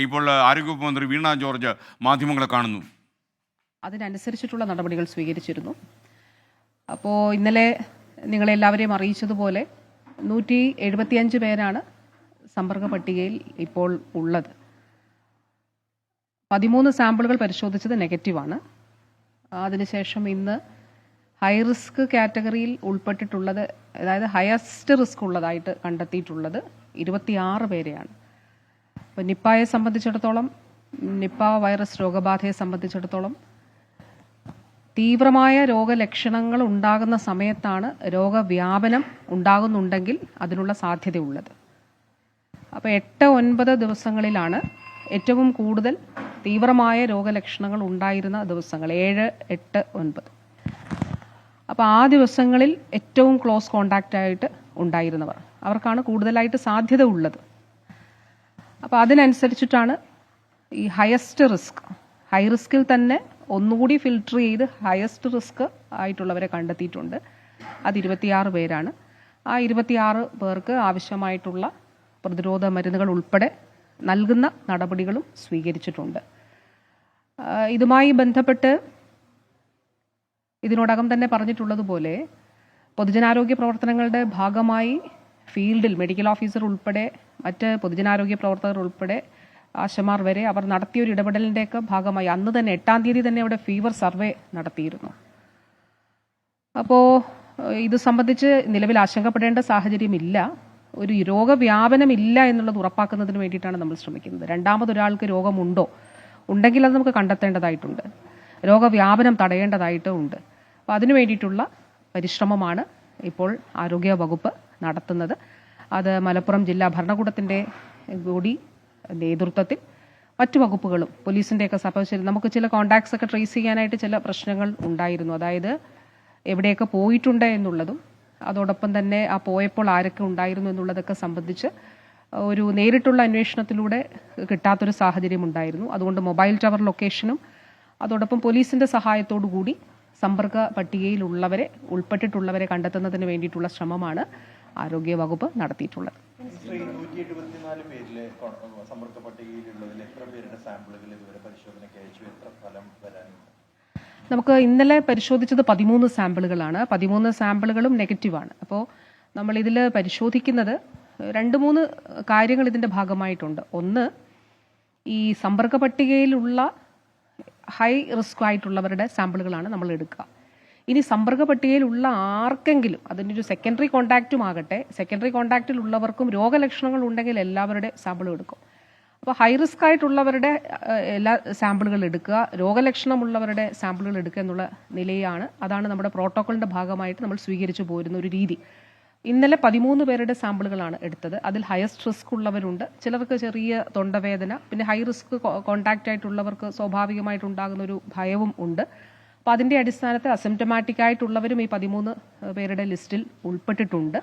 ഇപ്പോൾ ആരോഗ്യവകുപ്പ് മന്ത്രി വീണ ജോർജ് മാധ്യമങ്ങളെ കാണുന്നു. അതിനനുസരിച്ചിട്ടുള്ള നടപടികൾ സ്വീകരിച്ചിരുന്നു. അപ്പോൾ ഇന്നലെ നിങ്ങളെല്ലാവരെയും അറിയിച്ചതുപോലെ 175 പേരാണ് സമ്പർക്ക പട്ടികയിൽ ഇപ്പോൾ ഉള്ളത്. 13 സാമ്പിളുകൾ പരിശോധിച്ചത് നെഗറ്റീവാണ്. അതിനുശേഷം ഇന്ന് ഹൈ റിസ്ക് കാറ്റഗറിയിൽ ഉൾപ്പെട്ടിട്ടുള്ളത്, അതായത് ഹയസ്റ്റ് റിസ്ക് ഉള്ളതായിട്ട് കണ്ടെത്തിയിട്ടുള്ളത് 26 പേരെയാണ്. അപ്പോൾ നിപ്പയെ സംബന്ധിച്ചിടത്തോളം, നിപ്പ വൈറസ് രോഗബാധയെ സംബന്ധിച്ചിടത്തോളം തീവ്രമായ രോഗലക്ഷണങ്ങൾ ഉണ്ടാകുന്ന സമയത്താണ് രോഗവ്യാപനം ഉണ്ടാകുന്നുണ്ടെങ്കിൽ അതിനുള്ള സാധ്യതയുള്ളത്. അപ്പോൾ 8-9 ദിവസങ്ങളിലാണ് ഏറ്റവും കൂടുതൽ തീവ്രമായ രോഗലക്ഷണങ്ങൾ ഉണ്ടായിരുന്ന ദിവസങ്ങൾ, 7, 8, 9. അപ്പോൾ ആ ദിവസങ്ങളിൽ ഏറ്റവും ക്ലോസ് കോണ്ടാക്റ്റ് ആയിട്ട് ഉണ്ടായിരുന്നവർ, അവർക്കാണ് കൂടുതലായിട്ട് സാധ്യത ഉള്ളത്. അപ്പോൾ അതിനനുസരിച്ചിട്ടാണ് ഈ ഹയസ്റ്റ് റിസ്ക്, ഹൈ റിസ്കിൽ തന്നെ ഒന്നുകൂടി ഫിൽട്ടർ ചെയ്ത് ഹയസ്റ്റ് റിസ്ക് ആയിട്ടുള്ളവരെ കണ്ടെത്തിയിട്ടുണ്ട്. അത് 26 പേരാണ്. ആ 26 പേർക്ക് ആവശ്യമായിട്ടുള്ള പ്രതിരോധ മരുന്നുകൾ ഉൾപ്പെടെ നൽകുന്ന നടപടികളും സ്വീകരിച്ചിട്ടുണ്ട്. ഇതുമായി ബന്ധപ്പെട്ട് ഇതിനോടകം തന്നെ പറഞ്ഞിട്ടുള്ളതുപോലെ പൊതുജനാരോഗ്യ പ്രവർത്തനങ്ങളുടെ ഭാഗമായി ഫീൽഡിൽ മെഡിക്കൽ ഓഫീസർ ഉൾപ്പെടെ മറ്റ് പൊതുജനാരോഗ്യ പ്രവർത്തകർ ഉൾപ്പെടെ ആശമാർ വരെ അവർ നടത്തിയൊരു ഇടപെടലിൻ്റെയൊക്കെ ഭാഗമായി അന്ന് തന്നെ 8-ാം തീയതി തന്നെ അവിടെ ഫീവർ സർവേ നടത്തിയിരുന്നു. അപ്പോൾ ഇത് സംബന്ധിച്ച് നിലവിൽ ആശങ്കപ്പെടേണ്ട സാഹചര്യമില്ല. ഒരു രോഗവ്യാപനമില്ല എന്നുള്ളത് ഉറപ്പാക്കുന്നതിന് വേണ്ടിയിട്ടാണ് നമ്മൾ ശ്രമിക്കുന്നത്. രണ്ടാമതൊരാൾക്ക് രോഗമുണ്ടോ, ഉണ്ടെങ്കിൽ അത് നമുക്ക് കണ്ടെത്തേണ്ടതായിട്ടുണ്ട്. രോഗവ്യാപനം തടയേണ്ടതായിട്ടുണ്ട്. അപ്പോൾ അതിനു വേണ്ടിയിട്ടുള്ള പരിശ്രമമാണ് ഇപ്പോൾ ആരോഗ്യ വകുപ്പ് നടത്തുന്നത്. അത് മലപ്പുറം ജില്ലാ ഭരണകൂടത്തിൻ്റെ കൂടി നേതൃത്വത്തിൽ മറ്റു വകുപ്പുകളും പോലീസിൻ്റെയൊക്കെ സഹചര്യം, നമുക്ക് ചില കോണ്ടാക്ട്സ് ഒക്കെ ട്രേസ് ചെയ്യാനായിട്ട് ചില പ്രശ്നങ്ങൾ ഉണ്ടായിരുന്നു. അതായത് എവിടെയൊക്കെ പോയിട്ടുണ്ട് എന്നുള്ളതും അതോടൊപ്പം തന്നെ ആ പോയപ്പോൾ ആരൊക്കെ ഉണ്ടായിരുന്നു എന്നുള്ളതൊക്കെ സംബന്ധിച്ച് ഒരു നേരിട്ടുള്ള അന്വേഷണത്തിലൂടെ കിട്ടാത്തൊരു സാഹചര്യം ഉണ്ടായിരുന്നു. അതുകൊണ്ട് മൊബൈൽ ടവർ ലൊക്കേഷനും അതോടൊപ്പം പോലീസിൻ്റെ സഹായത്തോടു കൂടി സമ്പർക്ക പട്ടികയിലുള്ളവരെ, ഉൾപ്പെട്ടിട്ടുള്ളവരെ കണ്ടെത്തുന്നതിന് വേണ്ടിയിട്ടുള്ള ശ്രമമാണ് ആരോഗ്യ വകുപ്പ് നടത്തിയിട്ടുള്ളത്. നമുക്ക് ഇന്നലെ പരിശോധിച്ചത് 13 സാമ്പിളുകളാണ്. 13 സാമ്പിളുകളും നെഗറ്റീവാണ്. അപ്പോൾ നമ്മൾ ഇതിൽ പരിശോധിക്കുന്നത് 2-3 കാര്യങ്ങൾ ഇതിൻ്റെ ഭാഗമായിട്ടുണ്ട്. ഒന്ന്, ഈ സമ്പർക്ക പട്ടികയിലുള്ള ഹൈ റിസ്ക് ആയിട്ടുള്ളവരുടെ സാമ്പിളുകളാണ് നമ്മൾ എടുക്കുക. ഇനി സമ്പർക്ക പട്ടികയിലുള്ള ആർക്കെങ്കിലും, അതിൻ്റെ ഒരു സെക്കൻഡറി കോണ്ടാക്റ്റും ആകട്ടെ, സെക്കൻഡറി കോണ്ടാക്റ്റിൽ ഉള്ളവർക്കും രോഗലക്ഷണങ്ങൾ ഉണ്ടെങ്കിൽ എല്ലാവരുടെ സാമ്പിളും എടുക്കും. അപ്പോൾ ഹൈ റിസ്ക് ആയിട്ടുള്ളവരുടെ എല്ലാ സാമ്പിളുകൾ എടുക്കുക, രോഗലക്ഷണമുള്ളവരുടെ സാമ്പിളുകൾ എടുക്കുക എന്നുള്ള നിലയാണ്. അതാണ് നമ്മുടെ പ്രോട്ടോക്കോളിൻ്റെ ഭാഗമായിട്ട് നമ്മൾ സ്വീകരിച്ചു പോരുന്ന ഒരു രീതി. ഇന്നലെ 13 പേരുടെ സാമ്പിളുകളാണ് എടുത്തത്. അതിൽ ഹയസ്റ്റ് റിസ്ക് ഉള്ളവരുണ്ട്, ചിലർക്ക് ചെറിയ തൊണ്ടവേദന, പിന്നെ ഹൈ റിസ്ക് കോണ്ടാക്റ്റ് ആയിട്ടുള്ളവർക്ക് സ്വാഭാവികമായിട്ടുണ്ടാകുന്ന ഒരു ഭയവും ഉണ്ട്. അപ്പോൾ അതിൻ്റെ അടിസ്ഥാനത്തിൽ അസിംറ്റമാറ്റിക് ആയിട്ടുള്ളവരും ഈ 13 പേരുടെ ലിസ്റ്റിൽ ഉൾപ്പെട്ടിട്ടുണ്ട്.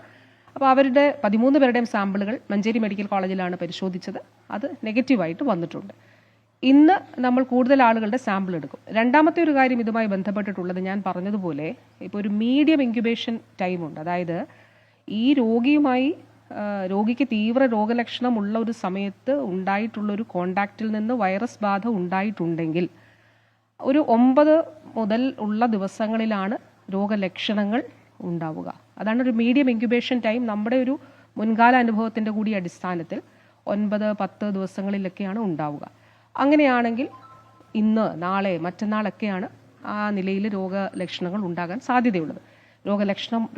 അപ്പോൾ അവരുടെ 13 പേരുടെയും സാമ്പിളുകൾ മഞ്ചേരി മെഡിക്കൽ കോളേജിലാണ് പരിശോധിച്ചത്. അത് നെഗറ്റീവായിട്ട് വന്നിട്ടുണ്ട്. ഇന്ന് നമ്മൾ കൂടുതൽ ആളുകളുടെ സാമ്പിൾ എടുക്കും. രണ്ടാമത്തെ ഒരു കാര്യം ഇതുമായി ബന്ധപ്പെട്ടിട്ടുള്ളത്, ഞാൻ പറഞ്ഞതുപോലെ ഇപ്പോൾ ഒരു മീഡിയം ഇൻക്യുബേഷൻ ടൈമുണ്ട്. അതായത് ഈ രോഗിക്ക് തീവ്ര രോഗലക്ഷണമുള്ള ഒരു സമയത്ത് ഉണ്ടായിട്ടുള്ളൊരു കോണ്ടാക്റ്റിൽ നിന്ന് വൈറസ് ബാധ ഉണ്ടായിട്ടുണ്ടെങ്കിൽ ഒരു 9 മുതൽ ഉള്ള ദിവസങ്ങളിലാണ് രോഗലക്ഷണങ്ങൾ ഉണ്ടാവുക. അതാണ് ഒരു മീഡിയം ഇൻക്യുബേഷൻ ടൈം. നമ്മുടെ ഒരു മുൻകാല അനുഭവത്തിൻ്റെ കൂടി അടിസ്ഥാനത്തിൽ 9-10 ദിവസങ്ങളിലൊക്കെയാണ് ഉണ്ടാവുക. അങ്ങനെയാണെങ്കിൽ ഇന്ന്, നാളെ, മറ്റന്നാളൊക്കെയാണ് ആ നിലയിൽ രോഗലക്ഷണങ്ങൾ ഉണ്ടാകാൻ സാധ്യതയുള്ളത്.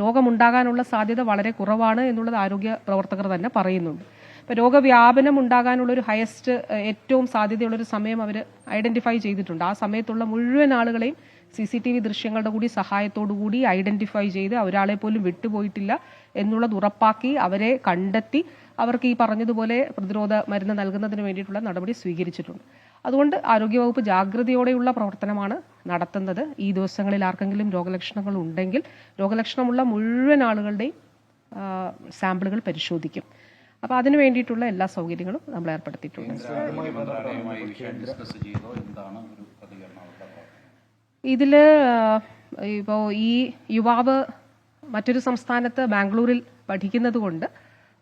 രോഗമുണ്ടാകാനുള്ള സാധ്യത വളരെ കുറവാണ് എന്നുള്ളത് ആരോഗ്യ പ്രവർത്തകർ തന്നെ പറയുന്നുണ്ട്. ഇപ്പോൾ രോഗവ്യാപനം ഉണ്ടാകാനുള്ളൊരു ഹയസ്റ്റ്, ഏറ്റവും സാധ്യതയുള്ളൊരു സമയം അവർ ഐഡൻറ്റിഫൈ ചെയ്തിട്ടുണ്ട്. ആ സമയത്തുള്ള മുഴുവൻ ആളുകളെയും CCTV ദൃശ്യങ്ങളുടെ കൂടി സഹായത്തോടു കൂടി ഐഡൻറ്റിഫൈ ചെയ്ത് ഒരാളെ പോലും വിട്ടുപോയിട്ടില്ല എന്നുള്ളത് ഉറപ്പാക്കി അവരെ കണ്ടെത്തി അവർക്ക് ഈ പറഞ്ഞതുപോലെ പ്രതിരോധ മരുന്ന് നൽകുന്നതിന് വേണ്ടിയിട്ടുള്ള നടപടി സ്വീകരിച്ചിട്ടുണ്ട്. അതുകൊണ്ട് ആരോഗ്യവകുപ്പ് ജാഗ്രതയോടെയുള്ള പ്രവർത്തനമാണ് നടത്തുന്നത്. ഈ ദിവസങ്ങളിൽ ആർക്കെങ്കിലും രോഗലക്ഷണങ്ങൾ ഉണ്ടെങ്കിൽ രോഗലക്ഷണമുള്ള മുഴുവൻ ആളുകളുടെയും സാമ്പിളുകൾ പരിശോധിക്കും. അപ്പോൾ അതിനു വേണ്ടിയിട്ടുള്ള എല്ലാ സൗകര്യങ്ങളും നമ്മൾ ഏർപ്പെടുത്തിയിട്ടുണ്ട്. ഇതിൽ ഇപ്പോൾ ഈ യുവാവ് മറ്റൊരു സംസ്ഥാനത്ത് ബാംഗ്ലൂരിൽ പഠിക്കുന്നത് കൊണ്ട്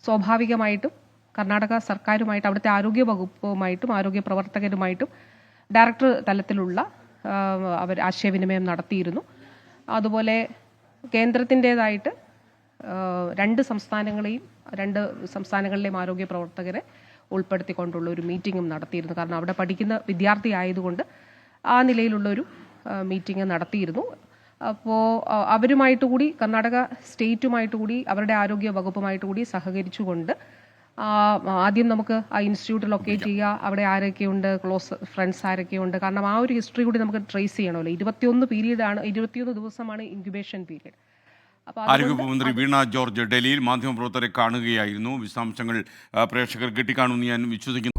സ്വാഭാവികമായിട്ടും കർണാടക സർക്കാരുമായിട്ട് അവിടുത്തെ ആരോഗ്യ വകുപ്പുമായിട്ടും ആരോഗ്യ പ്രവർത്തകരുമായിട്ടും ഡയറക്ടർ തലത്തിലുള്ള അവർ ആശയവിനിമയം നടത്തിയിരുന്നു. അതുപോലെ കേന്ദ്രത്തിൻ്റേതായിട്ട് രണ്ട് സംസ്ഥാനങ്ങളിലെയും ആരോഗ്യ പ്രവർത്തകരെ ഉൾപ്പെടുത്തിക്കൊണ്ടുള്ള ഒരു മീറ്റിങ്ങും നടത്തിയിരുന്നു. കാരണം അവിടെ പഠിക്കുന്ന വിദ്യാർത്ഥി ആയതുകൊണ്ട് ആ നിലയിലുള്ളൊരു മീറ്റിംഗ് നടത്തിയിരുന്നു. അപ്പോൾ അവരുമായിട്ട് കൂടി കർണാടക സ്റ്റേറ്റുമായിട്ട് കൂടി അവരുടെ ആരോഗ്യ വകുപ്പുമായിട്ട് കൂടി സഹകരിച്ചുകൊണ്ട് ആദ്യം നമുക്ക് ആ ഇൻസ്റ്റിറ്റ്യൂട്ട് ലൊക്കേറ്റ് ചെയ്യുക, അവിടെ ആരൊക്കെയുണ്ട്, ക്ലോസ് ഫ്രണ്ട്സ് ആരൊക്കെയുണ്ട്, കാരണം ആ ഒരു ഹിസ്റ്ററി കൂടി നമുക്ക് ട്രേസ് ചെയ്യണമല്ലോ. 21 ദിവസമാണ് ഇൻക്യുബേഷൻ പീരീഡ്. ആരോഗ്യവകുപ്പ് വീണ ജോർജ് ഡൽഹിയിൽ മാധ്യമപ്രവർത്തകരെ കാണുകയായിരുന്നു. വിശദാംശങ്ങൾ പ്രേക്ഷകർ കിട്ടിക്കാണുമെന്ന് ഞാൻ വിശ്വസിക്കുന്നു.